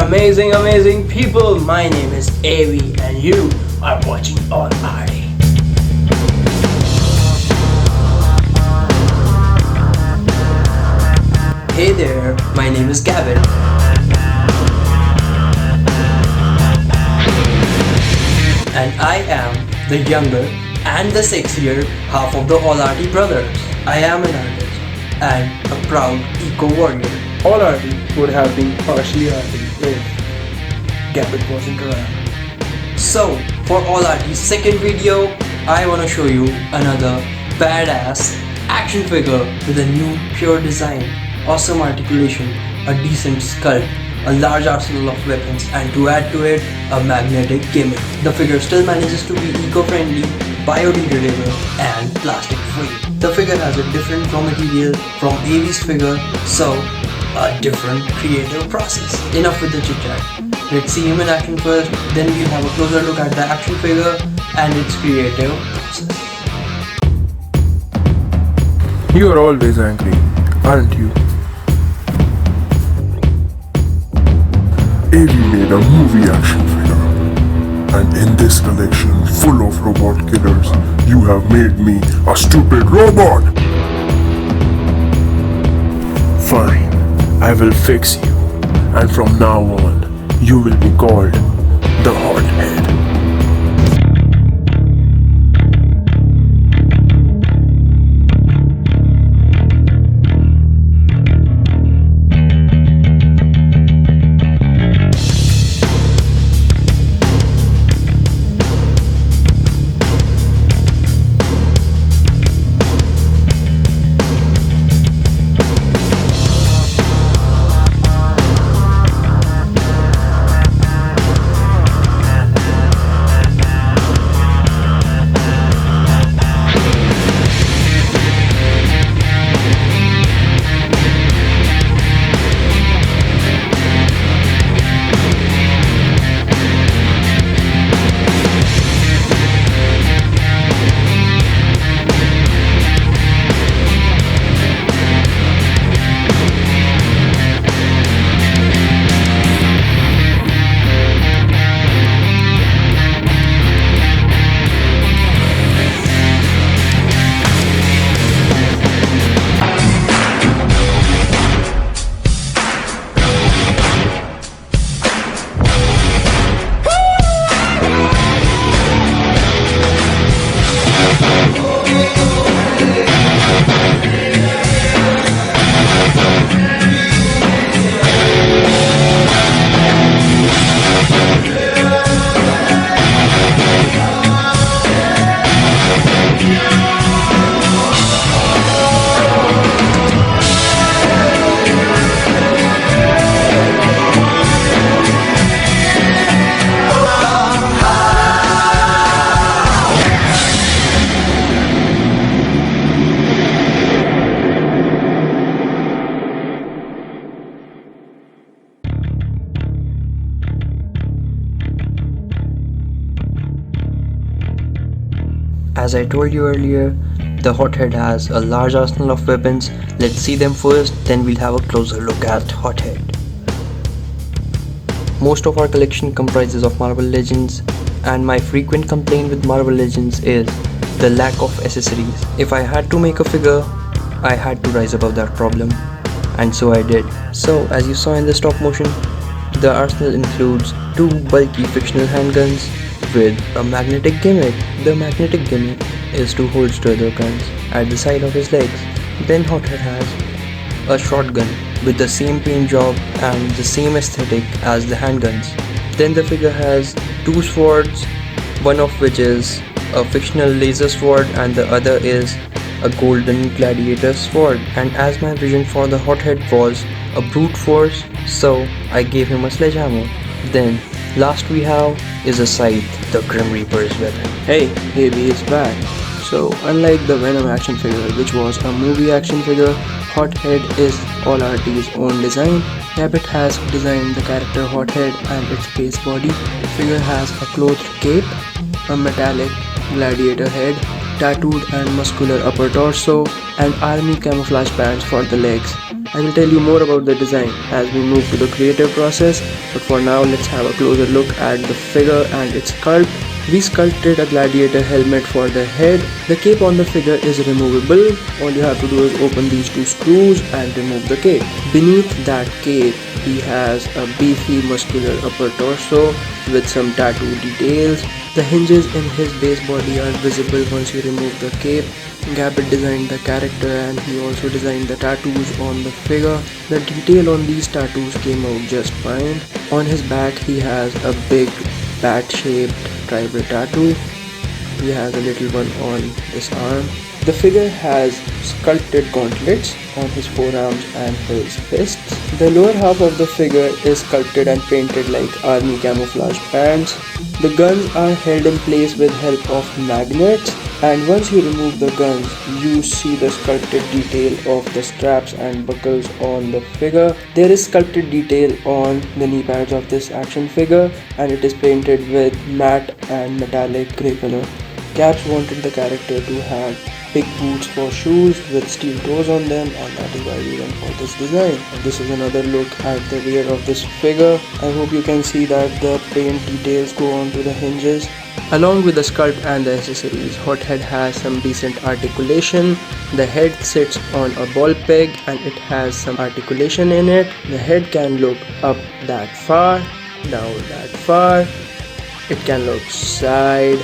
amazing people. My name is AV and you are watching All Arty. Hey there, my name is GABIT. And I am the younger and the sexier half of the All Arty brothers. I am an artist and a proud eco-warrior. All Arty would have been partially Arty if GABIT wasn't around. So, for All Arty's second video, I wanna show you another badass action figure with a new pure design, awesome articulation, a decent sculpt, a large arsenal of weapons, and to add to it, a magnetic gimmick. The figure still manages to be eco-friendly, bio-degradable, and plastic-free. The figure has a different raw material from AV's figure, so a different creative process. Enough with the chit-chat. Let's see him in action first, then we'll have a closer look at the action figure and its creative process. You are always angry, aren't you? AV made a movie action figure, and in this collection full of robot killers, you have made me a stupid robot! Fine, I will fix you, and from now on, you will be called the Hothead. As I told you earlier, the Hothead has a large arsenal of weapons. Let's see them first, then we'll have a closer look at Hothead. Most of our collection comprises of Marvel Legends, and my frequent complaint with Marvel Legends is the lack of accessories. If I had to make a figure, I had to rise above that problem, and so I did. So as you saw in the stop motion, the arsenal includes two bulky fictional handguns with a magnetic gimmick. The magnetic gimmick is to holster the guns at the side of his legs. Then Hothead has a shotgun with the same paint job and the same aesthetic as the handguns. Then the figure has two swords, one of which is a fictional laser sword and the other is a golden gladiator sword. And as my vision for the Hothead was a brute force, so I gave him a sledgehammer. Then last we have is a scythe, the Grim Reaper's weapon. Hey, AV is back. So, unlike the Venom action figure, which was a movie action figure, Hothead is All Arty's own design. GABIT has designed the character Hothead and its base body. The figure has a clothed cape, a metallic gladiator head, tattooed and muscular upper torso, and army camouflage pants for the legs. I will tell you more about the design as we move to the creative process, but for now let's have a closer look at the figure and its sculpt. We sculpted a gladiator helmet for the head. The cape on the figure is removable. All you have to do is open these two screws and remove the cape. Beneath that cape, he has a beefy muscular upper torso with some tattoo details. The hinges in his base body are visible once you remove the cape. GABIT designed the character and he also designed the tattoos on the figure. The detail on these tattoos came out just fine. On his back he has a big bat-shaped tribal tattoo. He has a little one on this arm. The figure has sculpted gauntlets on his forearms and his fists. The lower half of the figure is sculpted and painted like army camouflage pants. The guns are held in place with help of magnets, and once you remove the guns, you see the sculpted detail of the straps and buckles on the figure. There is sculpted detail on the knee pads of this action figure, and it is painted with matte and metallic grey color. Caps wanted the character to have big boots for shoes with steel toes on them, and that is why we went for this design. And this is another look at the rear of this figure. I hope you can see that the paint details go onto the hinges. Along with the sculpt and the accessories, HOTHEAD has some decent articulation. The head sits on a ball peg and it has some articulation in it. The head can look up that far, down that far. It can look side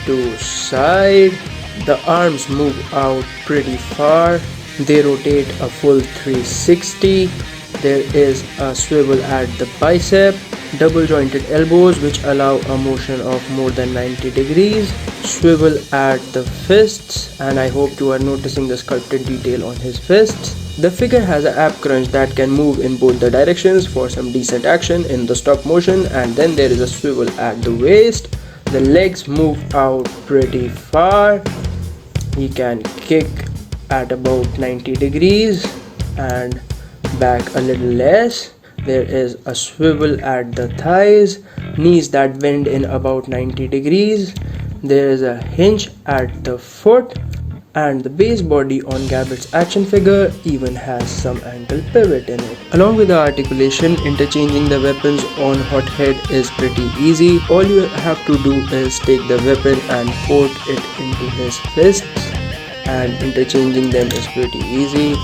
to side. The arms move out pretty far. They rotate a full 360. There is a swivel at the bicep. Double jointed elbows which allow a motion of more than 90 degrees. Swivel at the fists, and I hope you are noticing the sculpted detail on his fists. The figure has an ab crunch that can move in both the directions for some decent action in the stop motion, and then there is a swivel at the waist. The legs move out pretty far. He can kick at about 90 degrees and back a little less. There is a swivel at the thighs, knees that bend in about 90 degrees. There is a hinge at the foot, and the base body on GABIT's action figure even has some angle pivot in it. Along with the articulation, interchanging the weapons on HOTHEAD is pretty easy. All you have to do is take the weapon and port it into his fists, and interchanging them is pretty easy.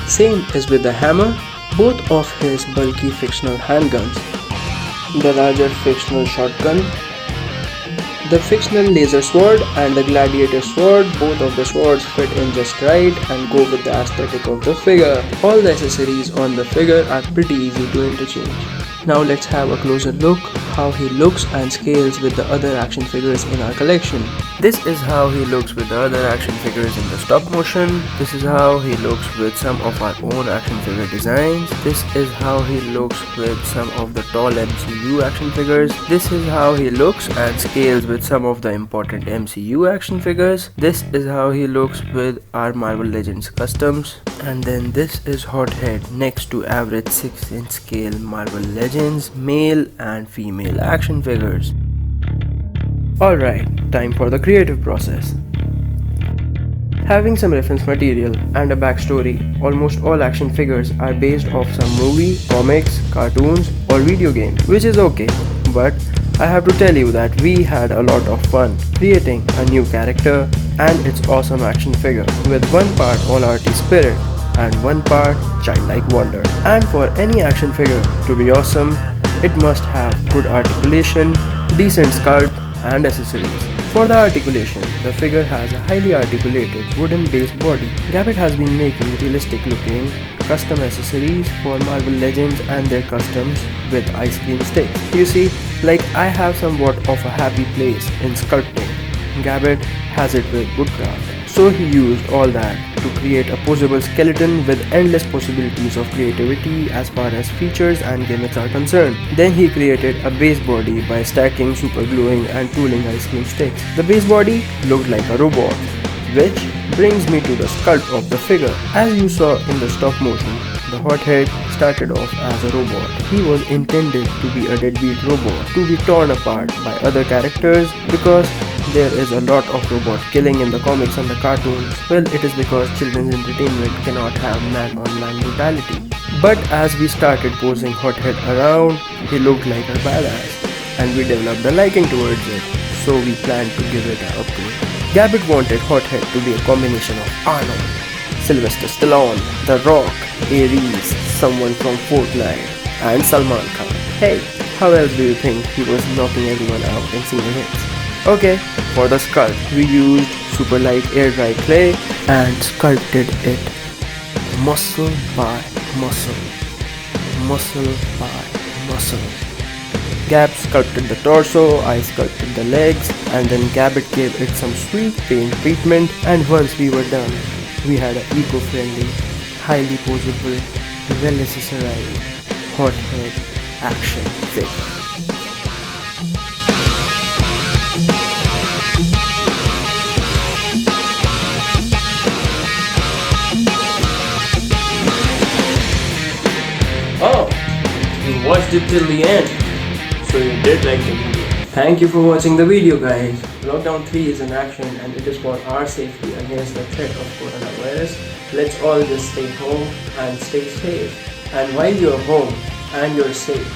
Same is with the hammer. Both of his bulky fictional handguns, the larger fictional shotgun, the fictional laser sword and the gladiator sword, both of the swords fit in just right and go with the aesthetic of the figure. All the accessories on the figure are pretty easy to interchange. Now let's have a closer look how he looks and scales with the other action figures in our collection. This is how he looks with the other action figures in the stop motion. This is how he looks with some of our own action figure designs. This is how he looks with some of the tall MCU action figures. This is how he looks and scales with some of the important MCU action figures. This is how he looks with our Marvel Legends customs. And then this is HOTHEAD next to average 6-inch scale Marvel Legends male and female action figures. Alright, time for the creative process. Having some reference material and a backstory, almost all action figures are based off some movie, comics, cartoons or video game, which is okay, but I have to tell you that we had a lot of fun creating a new character and its awesome action figure with one part All Arty spirit and one part childlike wonder. And for any action figure to be awesome, it must have good articulation, decent sculpt and accessories. For the articulation, the figure has a highly articulated wooden based body. GABIT has been making realistic looking custom accessories for Marvel Legends and their customs with ice cream sticks. You see, like I have somewhat of a happy place in sculpting. GABIT has it with woodcraft. So he used all that to create a posable skeleton with endless possibilities of creativity as far as features and gimmicks are concerned. Then he created a base body by stacking, super gluing and tooling ice cream sticks. The base body looked like a robot, which brings me to the sculpt of the figure. As you saw in the stop motion, the HOTHEAD started off as a robot. He was intended to be a deadbeat robot, to be torn apart by other characters because there is a lot of robot killing in the comics and the cartoons? Well, it is because children's entertainment cannot have man-on-man brutality. But as we started posing Hothead around, he looked like a badass, and we developed a liking towards it, so we planned to give it an upgrade. GABIT wanted Hothead to be a combination of Arnold, Sylvester Stallone, The Rock, Ares, someone from Fortnite, and Salman Khan. Hey, how else do you think he was knocking everyone out in single hits? Okay, for the sculpt, we used super light air dry clay and sculpted it muscle by muscle, muscle by muscle. Gab sculpted the torso, I sculpted the legs, and then GABIT gave it some sweet paint treatment, and once we were done, we had an eco-friendly, highly posable, well-accessorized Hothead action figure. Oh, you watched it till the end, so you did like the video. Thank you for watching the video, guys. Lockdown 3 is in action and it is for our safety against the threat of coronavirus. Let's all just stay home and stay safe. And while you're home and you're safe,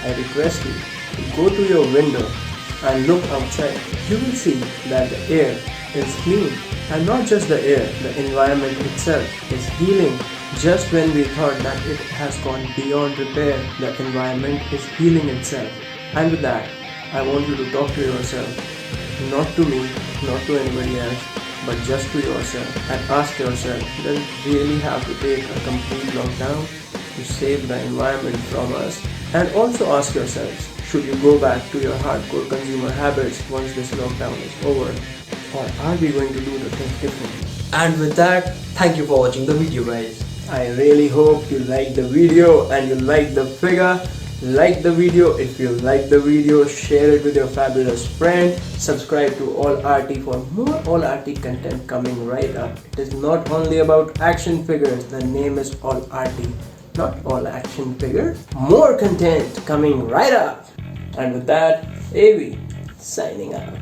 I request you to go to your window and look outside. You will see that the air is clean, and not just the air, the environment itself is healing. Just when we thought that it has gone beyond repair, the environment is healing itself. And with that, I want you to talk to yourself, not to me, not to anybody else, but just to yourself, and ask yourself, does it really have to take a complete lockdown to save the environment from us? And also ask yourselves, should you go back to your hardcore consumer habits once this lockdown is over? Or are we going to do the things differently? And with that, thank you for watching the video, guys. I really hope you liked the video and you liked the figure. Like the video. If you like the video, share it with your fabulous friend. Subscribe to All Arty for more All Arty content coming right up. It is not only about action figures. The name is All Arty, not all action figures. More content coming right up. And with that, AV signing out.